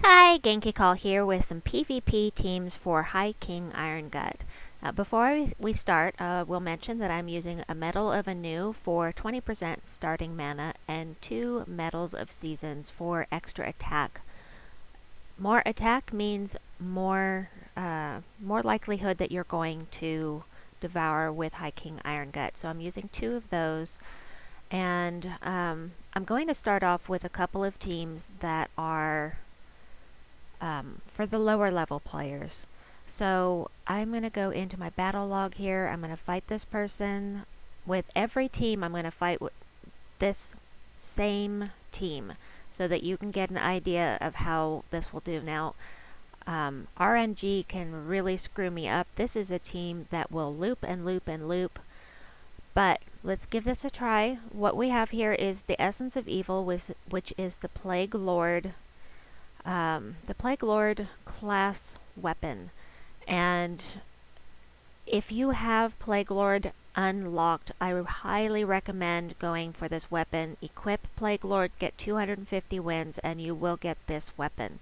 Hi, Genki Call here with some PvP teams for High King Irongut. Before we start, we'll mention that I'm using a Medal of Anhur for 20% starting mana and 2 Medals of Seasons for extra attack. More attack means more likelihood that you're going to devour with High King Irongut. So I'm using 2 of those, and I'm going to start off with a couple of teams that are for the lower level players. So I'm going to go into my battle log here. I'm going to fight this person. With every team, I'm going to fight with this same team so that you can get an idea of how this will do. Now, RNG can really screw me up. This is a team that will loop and loop and loop, but let's give this a try. What we have here is the Essence of Evil, which is the Plague Lord class weapon. And if you have Plague Lord unlocked, I would highly recommend going for this weapon. Equip Plague Lord, get 250 wins, and you will get this weapon.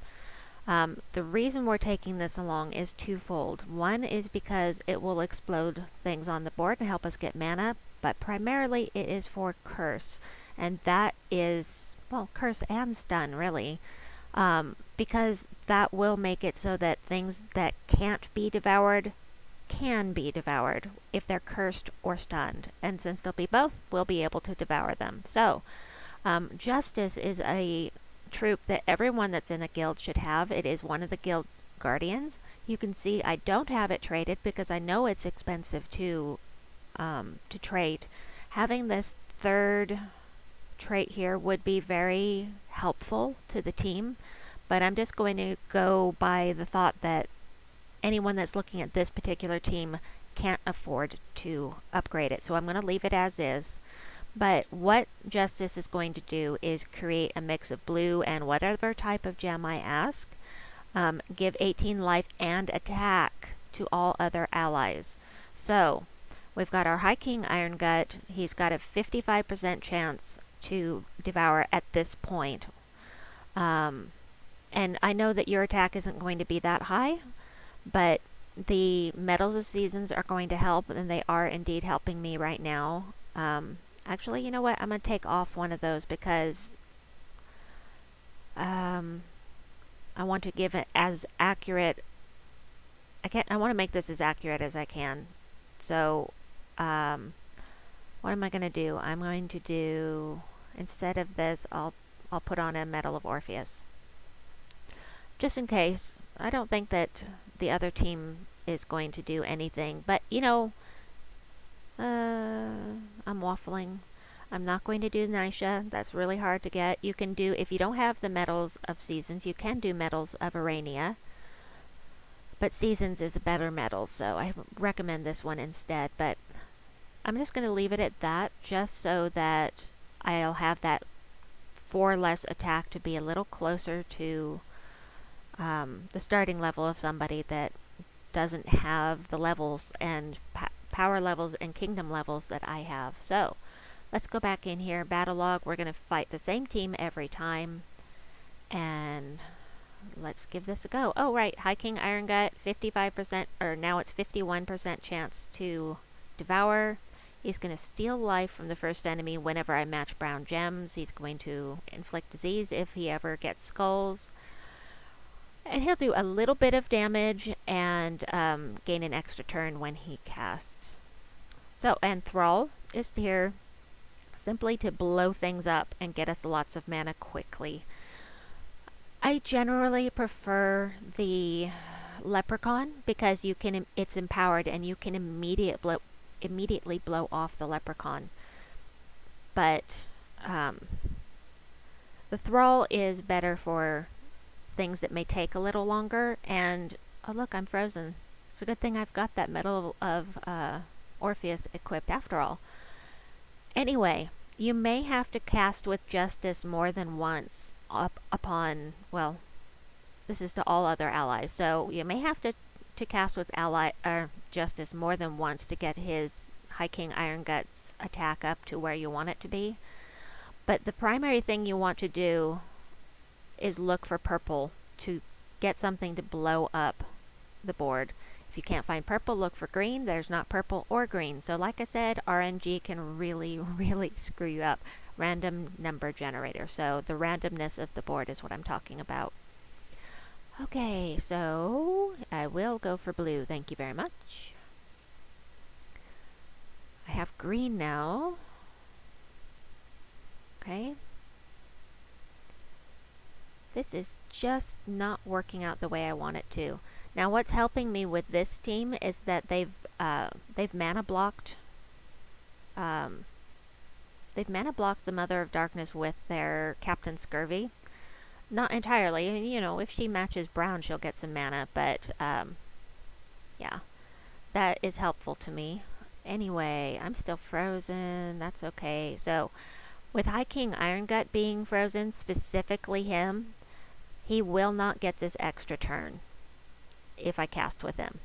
The reason we're taking this along is twofold. One is because it will explode things on the board and help us get mana, but primarily it is for Curse. And that is, well, Curse and Stun, really. Because that will make it so that things that can't be devoured can be devoured if they're cursed or stunned. And since they'll be both, we'll be able to devour them. So, Justice is a troop that everyone that's in a guild should have. It is one of the guild guardians. You can see I don't have it traded because I know it's expensive to trade. Having this third trait here would be very helpful to the team, but I'm just going to go by the thought that anyone that's looking at this particular team can't afford to upgrade it, so I'm going to leave it as is. But what Justice is going to do is create a mix of blue and whatever type of gem I ask, give 18 life and attack to all other allies. So we've got our High King Irongut. He's got a 55% chance to devour at this point. And I know that your attack isn't going to be that high, but the Medals of Seasons are going to help, and they are indeed helping me right now. Actually, you know what? I'm going to take off one of those because I want to give it as accurate. I want to make this as accurate as I can. So, what am I going to do? I'm going to do, instead of this, I'll put on a Medal of Orpheus. Just in case. I don't think that the other team is going to do anything, but you know, I'm waffling. I'm not going to do Nisha. That's really hard to get. You can do, if you don't have the Medals of Seasons, you can do Medals of Arania, but Seasons is a better medal, so I recommend this one instead. But I'm just going to leave it at that, just so that I'll have that 4 less attack to be a little closer to the starting level of somebody that doesn't have the levels and power levels and kingdom levels that I have. So let's go back in here, battle log. We're going to fight the same team every time, and let's give this a go. Oh right, High King Irongut, 55%, or now it's 51% chance to devour. He's going to steal life from the first enemy whenever I match brown gems. He's going to inflict disease if he ever gets skulls. And he'll do a little bit of damage and gain an extra turn when he casts. So, and Thrall is here simply to blow things up and get us lots of mana quickly. I generally prefer the Leprechaun because you can, it's empowered and you can immediately blow off the Leprechaun. But the Thrall is better for things that may take a little longer. And oh look, I'm frozen. It's a good thing I've got that Medal of Orpheus equipped after all. Anyway, you may have to cast with Justice more than once upon, well, this is to all other allies, so you may have to cast with Justice more than once to get his High King Ironguts attack up to where you want it to be. But the primary thing you want to do is look for purple to get something to blow up the board. If you can't find purple, look for green. There's not purple or green. So like I said, RNG can really, really screw you up. Random number generator. So the randomness of the board is what I'm talking about. Okay, so I will go for blue. Thank you very much. I have green now. Okay. This is just not working out the way I want it to. Now what's helping me with this team is that they've mana blocked they've mana blocked the Mother of Darkness with their Captain Scurvy. Not entirely. I mean, you know, if she matches brown, she'll get some mana, but yeah. That is helpful to me. Anyway, I'm still frozen. That's okay. So, with High King Irongut being frozen, specifically him, he will not get this extra turn if I cast with him.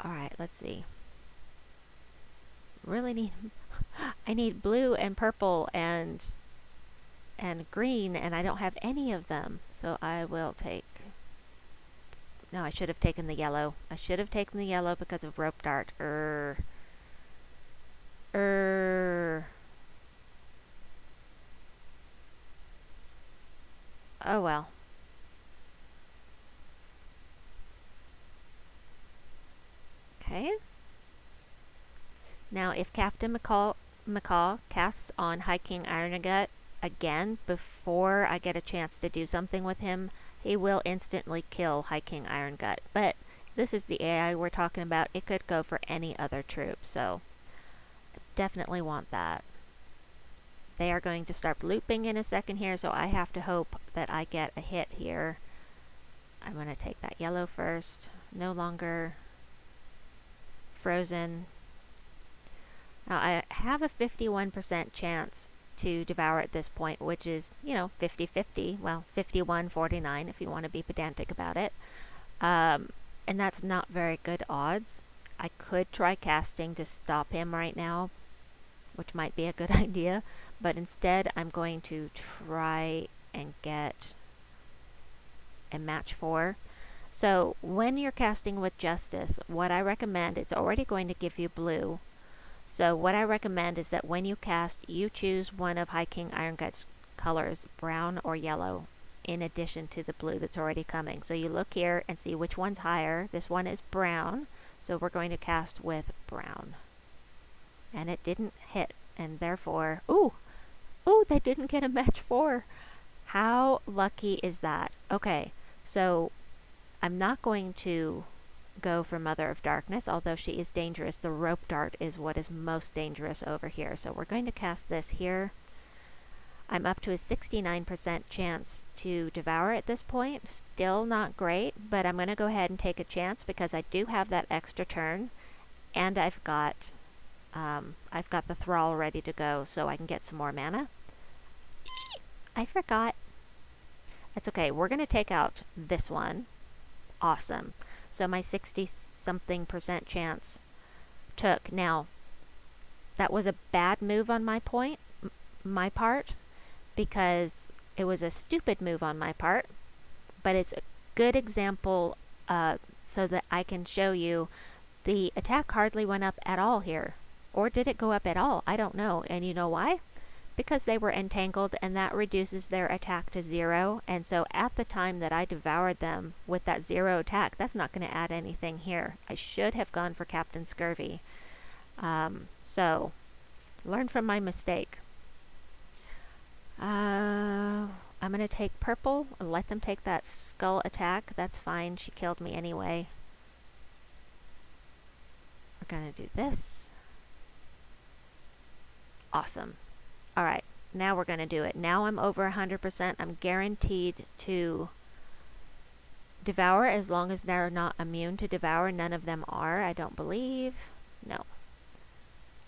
Alright, let's see. Really need... I need blue and purple and green, and I don't have any of them. So I will take... No, I should have taken the yellow. I should have taken the yellow because of Rope Dart. Oh well. Okay. Now, if Captain Macaw casts on High King Irongut again before I get a chance to do something with him, he will instantly kill High King Irongut. But this is the AI we're talking about. It could go for any other troop, so I definitely want that. They are going to start looping in a second here, so I have to hope that I get a hit here. I'm going to take that yellow first. No longer frozen. Now, I have a 51% chance to devour at this point, which is, you know, 50-50. Well, 51-49 if you want to be pedantic about it. And that's not very good odds. I could try casting to stop him right now, which might be a good idea, but instead I'm going to try and get a match 4. So when you're casting with Justice, what I recommend, it's already going to give you blue. So what I recommend is that when you cast, you choose one of High King Iron-Gut's colors, brown or yellow, in addition to the blue that's already coming. So you look here and see which one's higher. This one is brown, so we're going to cast with brown. And it didn't hit, and therefore, ooh, they didn't get a match 4. How lucky is that? Okay, so I'm not going to go for Mother of Darkness, although she is dangerous. The Rope Dart is what is most dangerous over here. So we're going to cast this here. I'm up to a 69% chance to devour at this point. Still not great, but I'm going to go ahead and take a chance because I do have that extra turn, and I've got the Thrall ready to go, so I can get some more mana. I forgot. That's okay. We're going to take out this one. Awesome. So my 60-something% chance took. Now, that was a bad move on my part, because it was a stupid move on my part, but it's a good example so that I can show you the attack hardly went up at all here. Or did it go up at all? I don't know. And you know why? Because they were entangled, and that reduces their attack to 0. And so at the time that I devoured them with that 0 attack, that's not going to add anything here. I should have gone for Captain Scurvy. So, learn from my mistake. I'm going to take purple and let them take that skull attack. That's fine. She killed me anyway. We're going to do this. Awesome. Alright, now we're going to do it. Now I'm over 100%. I'm guaranteed to devour as long as they're not immune to devour. None of them are, I don't believe. No.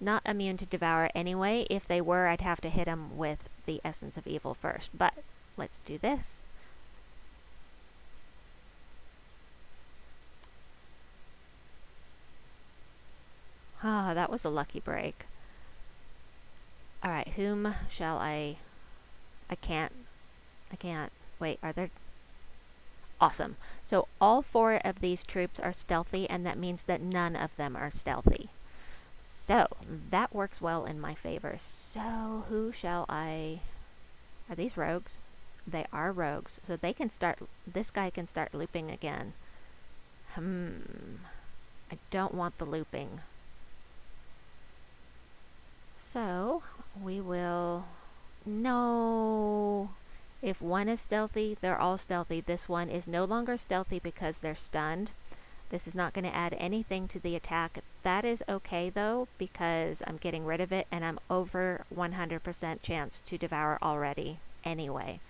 Not immune to devour anyway. If they were, I'd have to hit them with the Essence of Evil first. But let's do this. Ah, that was a lucky break. Alright, whom shall I can't. Wait, are there Awesome. So all 4 of these troops are stealthy, and that means that none of them are stealthy. So that works well in my favor. So who shall I... Are these rogues? They are rogues. So they can start... This guy can start looping again. I don't want the looping. So we will... No... If one is stealthy, they're all stealthy. This one is no longer stealthy because they're stunned. This is not going to add anything to the attack. That is okay though, because I'm getting rid of it and I'm over 100% chance to devour already anyway.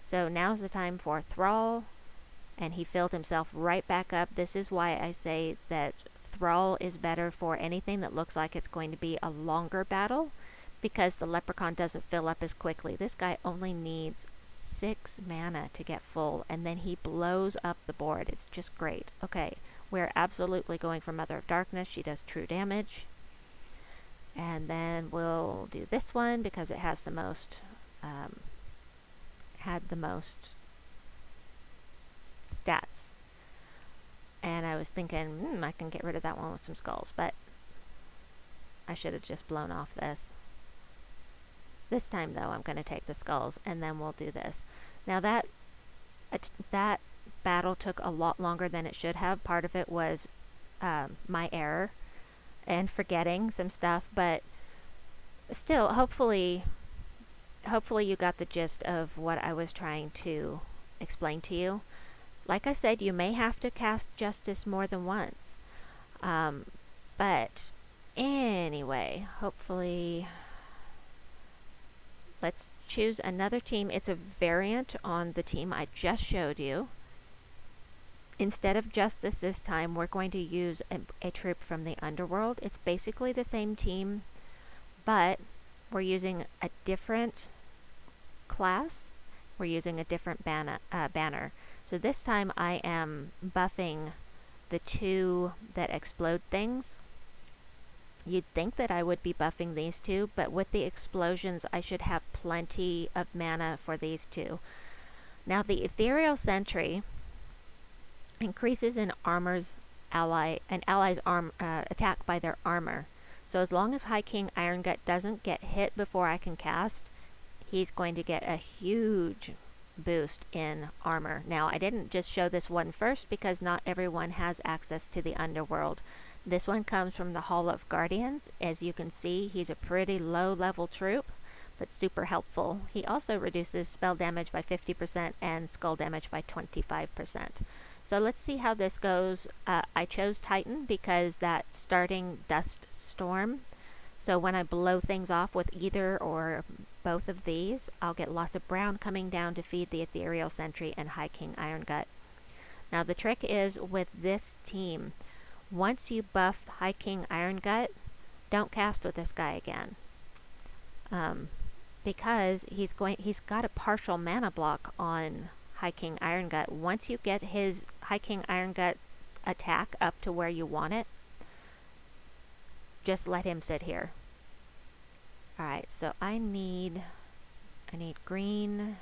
So now's the time for Thrall, and he filled himself right back up. This is why I say that Thrall is better for anything that looks like it's going to be a longer battle, because the leprechaun doesn't fill up as quickly. This guy only needs 6 mana to get full, and then he blows up the board. It's just great. Okay, we're absolutely going for Mother of Darkness. She does true damage. And then we'll do this one because it has the most, had the most stats. And I was thinking, I can get rid of that one with some skulls, but I should have just blown off this. This time, though, I'm going to take the skulls, and then we'll do this. Now, that battle took a lot longer than it should have. Part of it was my error and forgetting some stuff, but still, hopefully you got the gist of what I was trying to explain to you. Like I said, you may have to cast Justice more than once. But anyway, hopefully... Let's choose another team. It's a variant on the team I just showed you. Instead of Justice this time, we're going to use a troop from the Underworld. It's basically the same team, but we're using a different class. We're using a different banner. So this time I am buffing the 2 that explode things. You'd think that I would be buffing these 2, but with the explosions, I should have plenty of mana for these 2. Now, the Ethereal Sentry increases an ally's attack by their armor. So as long as High King Irongut doesn't get hit before I can cast, he's going to get a huge boost in armor. Now, I didn't just show this one first because not everyone has access to the Underworld. This one comes from the Hall of Guardians. As you can see, he's a pretty low-level troop, but super helpful. He also reduces spell damage by 50% and skull damage by 25%. So let's see how this goes. I chose Titan because that starting dust storm. So when I blow things off with either or both of these, I'll get lots of brown coming down to feed the Ethereal Sentry and High King Irongut. Now the trick is with this team, once you buff High King Irongut, don't cast with this guy again. Because he's got a partial mana block on High King Irongut. Once you get his High King Iron-Gut's attack up to where you want it, just let him sit here. Alright, so I need green.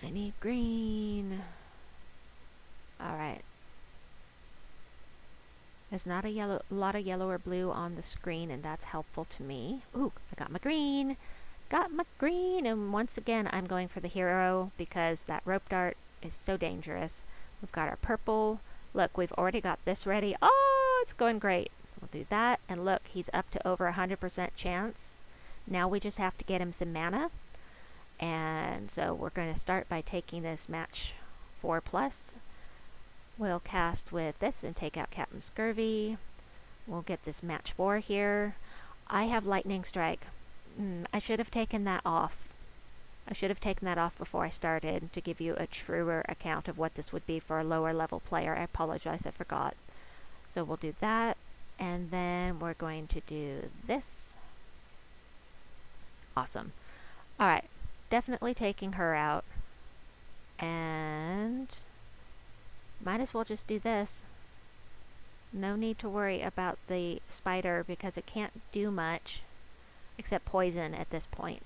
I need green. Alright. There's not a lot of yellow or blue on the screen, and that's helpful to me. Ooh, I got my green. Got my green, and once again, I'm going for the hero because that rope dart is so dangerous. We've got our purple. Look, we've already got this ready. Oh, it's going great. We'll do that, and look, he's up to over 100% chance. Now we just have to get him some mana, and so we're going to start by taking this match 4+. We'll cast with this and take out Captain Scurvy. We'll get this match 4 here. I have Lightning Strike. I should have taken that off. I should have taken that off before I started to give you a truer account of what this would be for a lower level player. I apologize, I forgot. So we'll do that, and then we're going to do this. Awesome. Alright, definitely taking her out. And might as well just do this. No need to worry about the spider because it can't do much except poison at this point.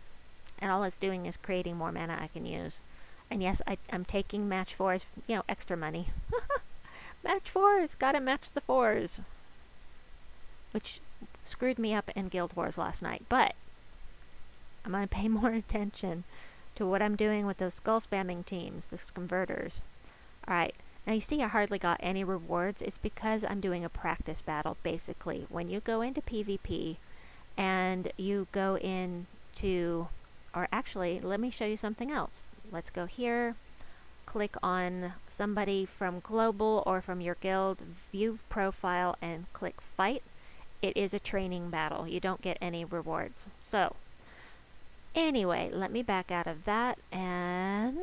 And all it's doing is creating more mana I can use. And yes, I'm taking match 4s, you know, extra money. Match 4s, gotta match the 4s. Which screwed me up in Guild Wars last night, but I'm gonna pay more attention to what I'm doing with those skull spamming teams, those converters. Alright, now you see I hardly got any rewards. It's because I'm doing a practice battle, basically. When you go into PvP and you go into, or actually, let me show you something else. Let's go here, click on somebody from global or from your guild, view profile, and click fight. It is a training battle. You don't get any rewards. So, anyway, let me back out of that and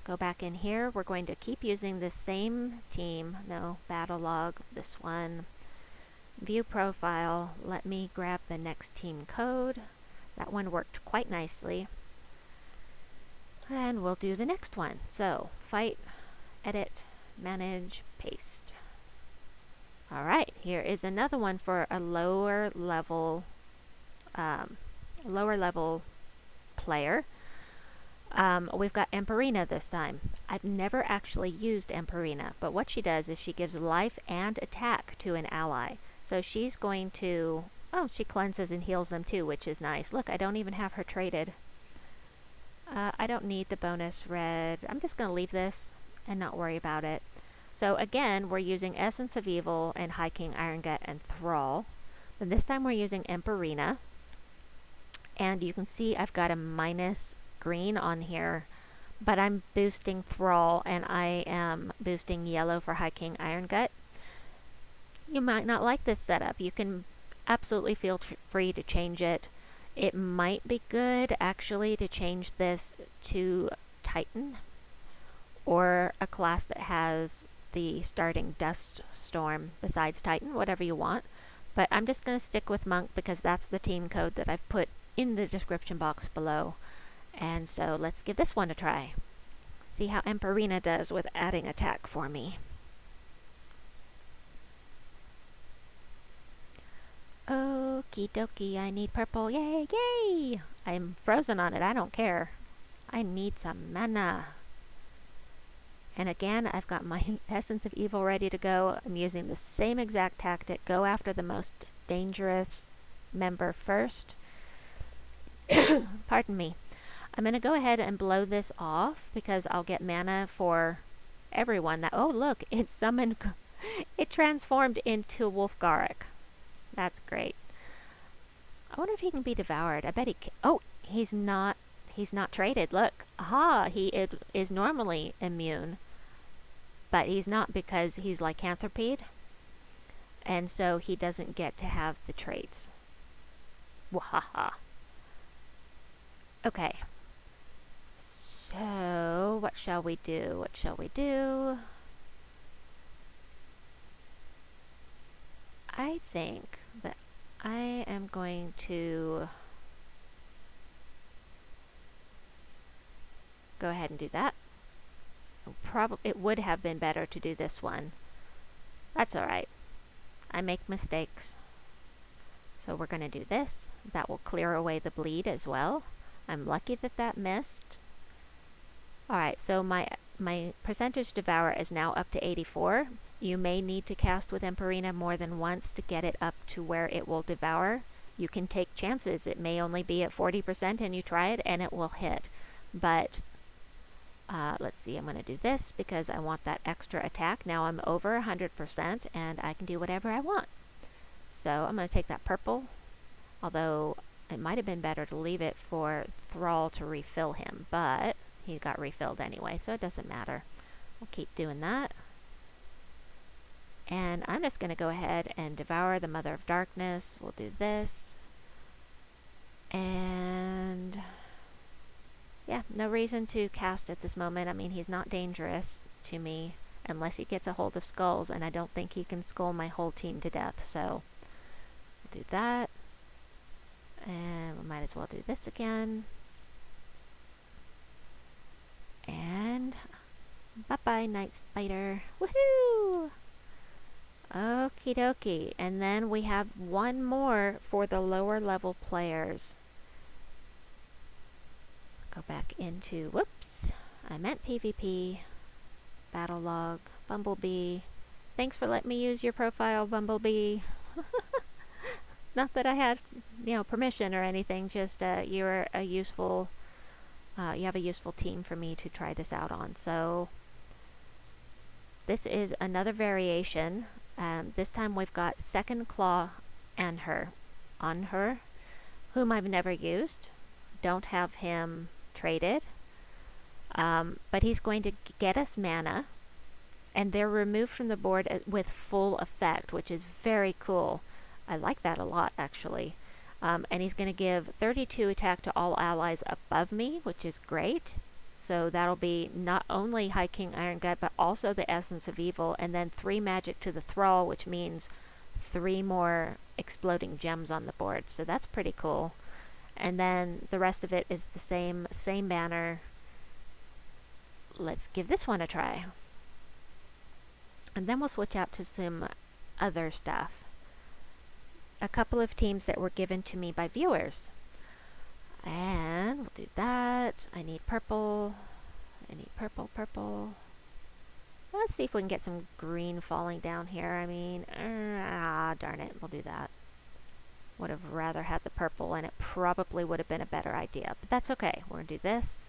go back in here. We're going to keep using the same team. No, battle log, this one. View profile. Let me grab the next team code. That one worked quite nicely. And we'll do the next one. So, fight, edit, manage, paste. Alright, here is another one for a lower level player. We've got Emperina this time. I've never actually used Emperina, but what she does is she gives life and attack to an ally. So she's going to... Oh, she cleanses and heals them too, which is nice. Look, I don't even have her traded. I don't need the bonus red. I'm just going to leave this and not worry about it. So again, we're using Essence of Evil and High King Irongut and Thrall. But this time we're using Emperina. And you can see I've got a minus green on here. But I'm boosting Thrall and I am boosting yellow for High King Irongut. You might not like this setup. You can absolutely feel free to change it. It might be good, actually, to change this to Titan, or a class that has the starting Dust Storm besides Titan, whatever you want. But I'm just going to stick with Monk because that's the team code that I've put in the description box below. And so let's give this one a try. See how Emperina does with adding attack for me. Okie dokie, I need purple. Yay, yay! I'm frozen on it, I don't care. I need some mana. And again, I've got my Essence of Evil ready to go. I'm using the same exact tactic. Go after the most dangerous member first. Pardon me. I'm going to go ahead and blow this off because I'll get mana for everyone. That, oh look, it summoned, it transformed into Wolfgarrick. That's great. I wonder if he can be devoured. I bet he can. Oh, he's not traded. Look. Aha, he is normally immune. But he's not because he's lycanthropied. And so he doesn't get to have the traits. Wahaha. Okay. So, what shall we do? What shall we do? I think that I am going to go ahead and do that. It would have been better to do this one. That's alright. I make mistakes. So we're going to do this. That will clear away the bleed as well. I'm lucky that that missed. Alright, so my percentage devour is now up to 84. You may need to cast with Emperina more than once to get it up to where it will devour. You can take chances. It may only be at 40% and you try it and it will hit. But let's see, I'm going to do this because I want that extra attack. Now I'm over 100% and I can do whatever I want. So I'm going to take that purple, although it might have been better to leave it for Thrall to refill him, but he got refilled anyway, so it doesn't matter. We'll keep doing that. And I'm just going to go ahead and devour the Mother of Darkness. We'll do this. And yeah, no reason to cast at this moment. I mean, he's not dangerous to me unless he gets a hold of skulls, and I don't think he can skull my whole team to death, so we'll do that. And we might as well do this again. And bye-bye, Night Spider. Woohoo! Okie dokie. And then we have one more for the lower level players. Go back into, whoops. I meant PvP. Battle log. Bumblebee. Thanks for letting me use your profile, Bumblebee. Not that I had, permission or anything. Just you're a useful. You have a useful team for me to try this out on. So this is another variation. This time we've got Second Claw Anhur, whom I've never used. Don't have him traded. But he's going to get us mana, and they're removed from the board with full effect, which is very cool. I like that a lot, actually. And he's going to give 32 attack to all allies above me, which is great. So that'll be not only High King Irongut, but also the Essence of Evil, and then 3 magic to the Thrall, which means 3 more exploding gems on the board. So that's pretty cool. And then the rest of it is the same banner. Let's give this one a try. And then we'll switch out to some other stuff. A couple of teams that were given to me by viewers. And we'll do that. I need purple. I need purple. Let's see if we can get some green falling down here. I mean, darn it. We'll do that. Would have rather had the purple, and it probably would have been a better idea. But that's okay. We're going to do this.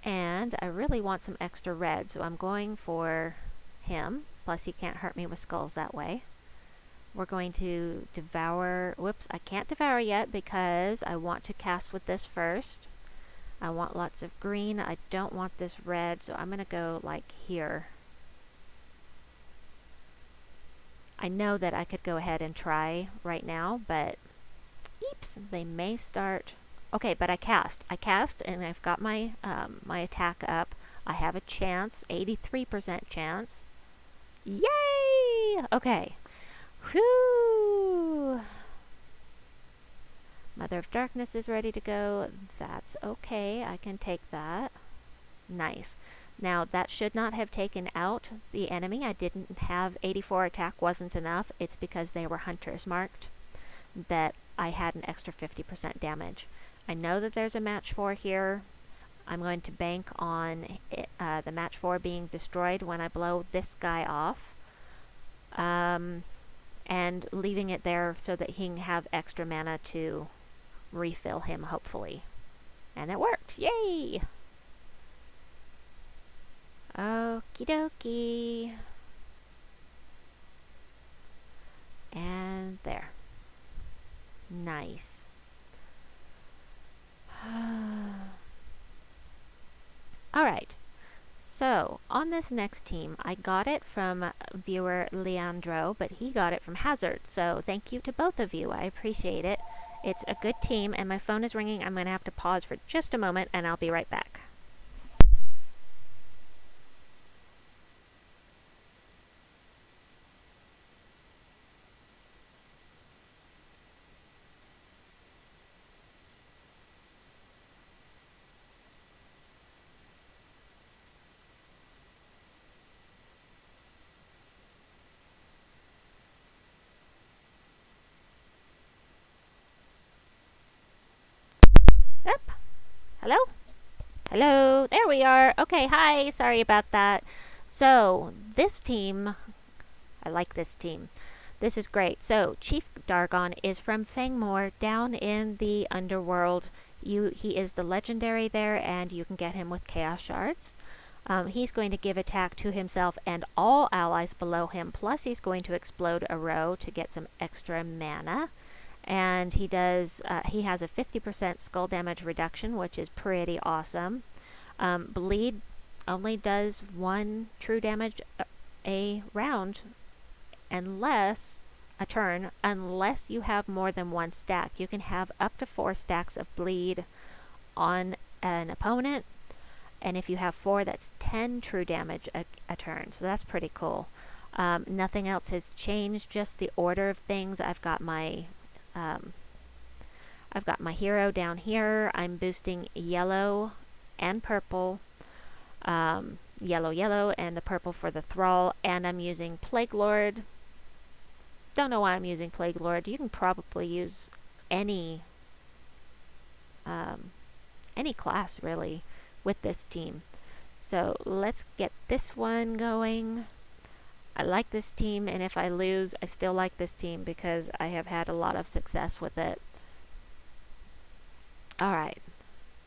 And I really want some extra red, so I'm going for him. Plus, he can't hurt me with skulls that way. We're going to devour. Whoops, I can't devour yet because I want to cast with this first. I want lots of green. I don't want this red, so I'm going to go like here. I know that I could go ahead and try right now, but eeps, they may start. Okay, but I cast, and I've got my my attack up. I have a chance, 83% chance. Yay! Okay. Whew! Mother of Darkness is ready to go. That's okay. I can take that. Nice. Now, that should not have taken out the enemy. I didn't have 84 attack, wasn't enough. It's because they were hunters marked that I had an extra 50% damage. I know that there's a match 4 here. I'm going to bank on the match 4 being destroyed when I blow this guy off. And leaving it there so that he can have extra mana to refill him, hopefully. And it worked! Yay! Okie dokie. And there. Nice. Alright, so on this next team, I got it from viewer Leandro, but he got it from Hazard, so thank you to both of you. I appreciate it. It's a good team, and my phone is ringing. I'm going to have to pause for just a moment, and I'll be right back. Up. Hello? Hello, there we are. Okay, hi, sorry about that. So, this team, I like this team. This is great. So, Chief Dargon is from Fangmoor down in the Underworld. He is the legendary there, and you can get him with Chaos Shards. He's going to give attack to himself and all allies below him, plus he's going to explode a row to get some extra mana. And he has a 50% skull damage reduction, which is pretty awesome. Bleed only does 1 true damage a round, unless you have more than 1 stack. You can have up to 4 stacks of bleed on an opponent, and if you have 4, that's 10 true damage a turn. So that's pretty cool. Nothing else has changed, just the order of things. I've got my hero down here. I'm boosting yellow and purple. Yellow, and the purple for the Thrall. And I'm using Plague Lord. Don't know why I'm using Plague Lord. You can probably use any class, really. with this team. So let's get this one going. I like this team, and if I lose, I still like this team because I have had a lot of success with it. Alright,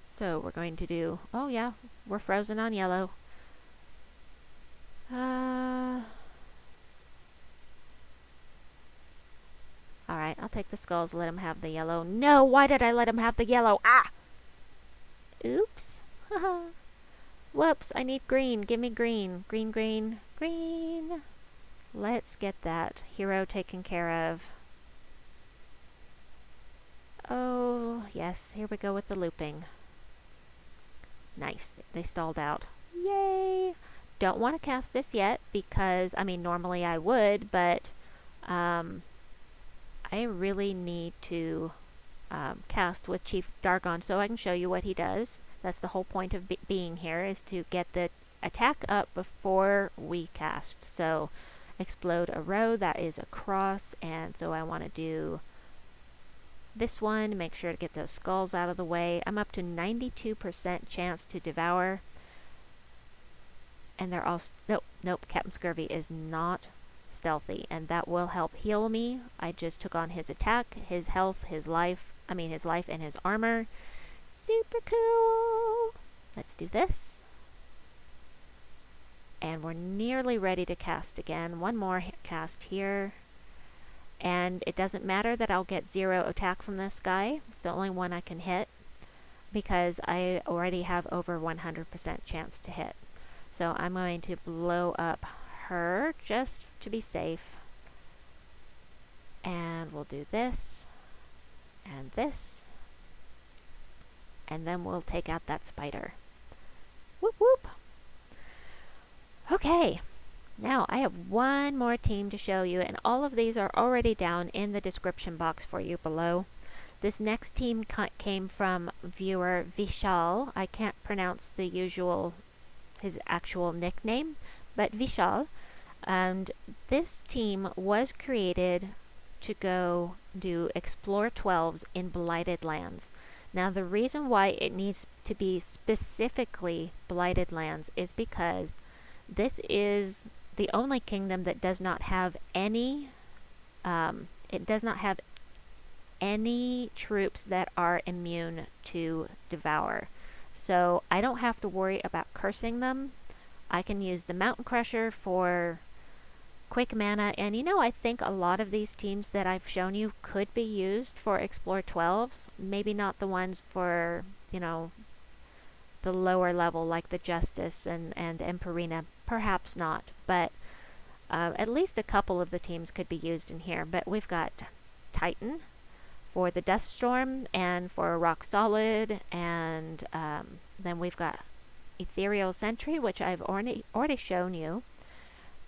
so we're going to do... Oh yeah, we're frozen on yellow. Alright, I'll take the skulls, let him have the yellow. No, why did I let him have the yellow? Ah! Oops. Whoops, I need green. Give me green. Green, green, green. Let's get that hero taken care of. Oh, yes, here we go with the looping. Nice, they stalled out. Yay! Don't want to cast this yet because, I mean, normally I would, but I really need to cast with Chief Dargon so I can show you what he does. That's the whole point of being here, is to get the attack up before we cast. So explode a row, that is a cross, and so I want to do this one, make sure to get those skulls out of the way. I'm up to 92% chance to devour, and they're all... Nope, Captain Scurvy is not stealthy, and that will help heal me. I just took on his attack, his health, his life and his armor. Super cool! Let's do this. And we're nearly ready to cast again. One more cast here. And it doesn't matter that I'll get 0 attack from this guy. It's the only one I can hit because I already have over 100% chance to hit. So I'm going to blow up her just to be safe. And we'll do this and this. And then we'll take out that spider. Whoop whoop. Okay, now I have one more team to show you, and all of these are already down in the description box for you below. This next team came from viewer Vishal. I can't pronounce his actual nickname, but Vishal. And this team was created to go do Explore 12s in Blighted Lands. Now the reason why it needs to be specifically Blighted Lands is because this is the only kingdom that does not have any troops that are immune to devour. So I don't have to worry about cursing them. I can use the Mountain Crusher for quick mana, and I think a lot of these teams that I've shown you could be used for Explore 12s. Maybe not the ones for, the lower level like the Justice and Emperina. Perhaps not, but at least a couple of the teams could be used in here. But we've got Titan for the Dust Storm and for Rock Solid, and then we've got Ethereal Sentry, which I've already shown you.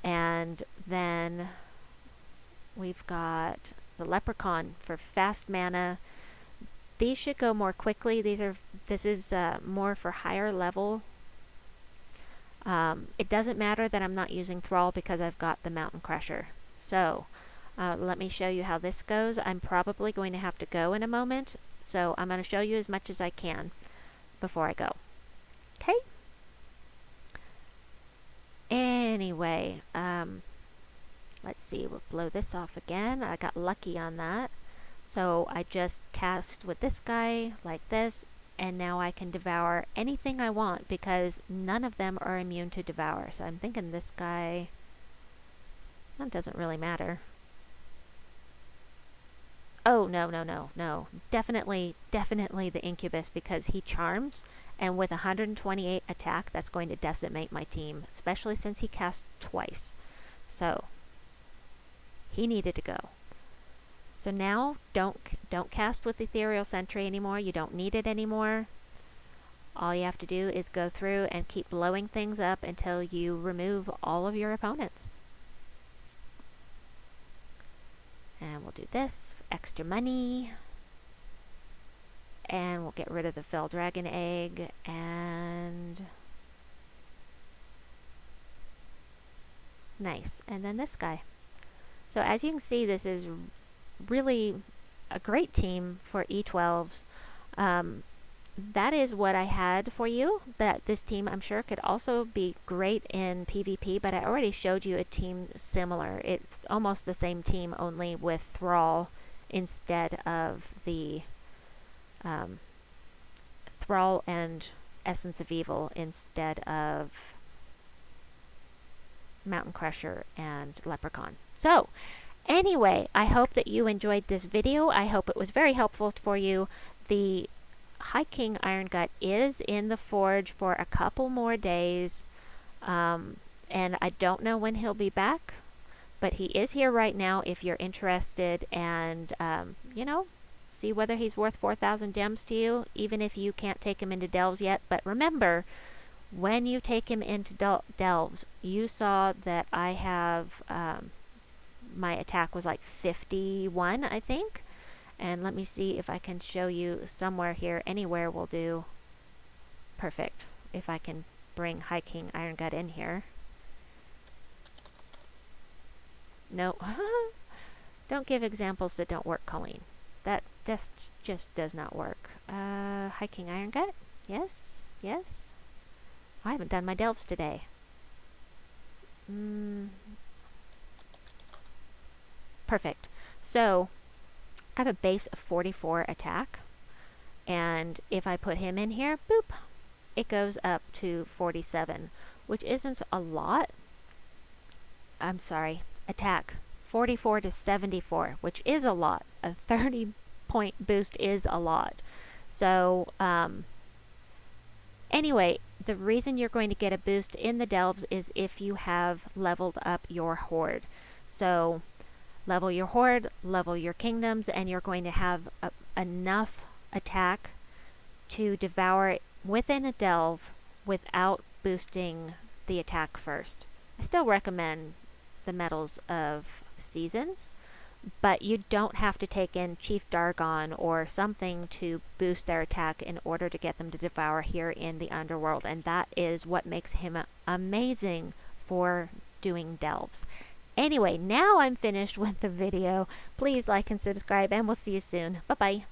And then we've got the Leprechaun for fast mana. These should go more quickly. This is more for higher level. It doesn't matter that I'm not using Thrall because I've got the Mountain Crusher. So let me show you how this goes. I'm probably going to have to go in a moment, so I'm going to show you as much as I can before I go. Okay? Anyway, let's see, we'll blow this off again. I got lucky on that. So I just cast with this guy like this, and now I can devour anything I want because none of them are immune to devour. So I'm thinking this guy, that doesn't really matter. Oh, no. Definitely the Incubus because he charms, and with 128 attack, that's going to decimate my team, especially since he cast twice. So he needed to go. So now don't cast with Ethereal Sentry anymore. You don't need it anymore. All you have to do is go through and keep blowing things up until you remove all of your opponents. And we'll do this for extra money. And we'll get rid of the Fell Dragon Egg. And nice. And then this guy. So as you can see, this is really a great team for E12s. that is what I had for you. That this team, I'm sure, could also be great in PvP, but I already showed you a team similar. It's almost the same team, only with Thrall instead of the Thrall and Essence of Evil instead of Mountain Crusher and Leprechaun. So, anyway, I hope that you enjoyed this video. I hope it was very helpful for you. The High King Irongut is in the forge for a couple more days, and I don't know when he'll be back, but he is here right now if you're interested, and you know, see whether he's worth 4,000 gems to you, even if you can't take him into delves yet. But remember, when you take him into delves, you saw that I have my attack was like 51, I think. And let me see if I can show you somewhere here. Anywhere will do. Perfect. If I can bring High King Irongut in here. No. Don't give examples that don't work, Colleen. That just does not work. High King Irongut? Yes? Yes? I haven't done my delves today. Perfect. So, I have a base of 44 attack, and if I put him in here, boop, it goes up to 47, which isn't a lot. I'm sorry, attack 44 to 74, which is a lot. A 30-point boost is a lot. So, anyway, the reason you're going to get a boost in the delves is if you have leveled up your horde. So, level your horde, level your kingdoms, and you're going to have enough attack to devour within a delve without boosting the attack first. I still recommend the Metals of Seasons, but you don't have to take in Chief Dargon or something to boost their attack in order to get them to devour here in the Underworld, and that is what makes him amazing for doing delves. Anyway, now I'm finished with the video. Please like and subscribe, and we'll see you soon. Bye-bye.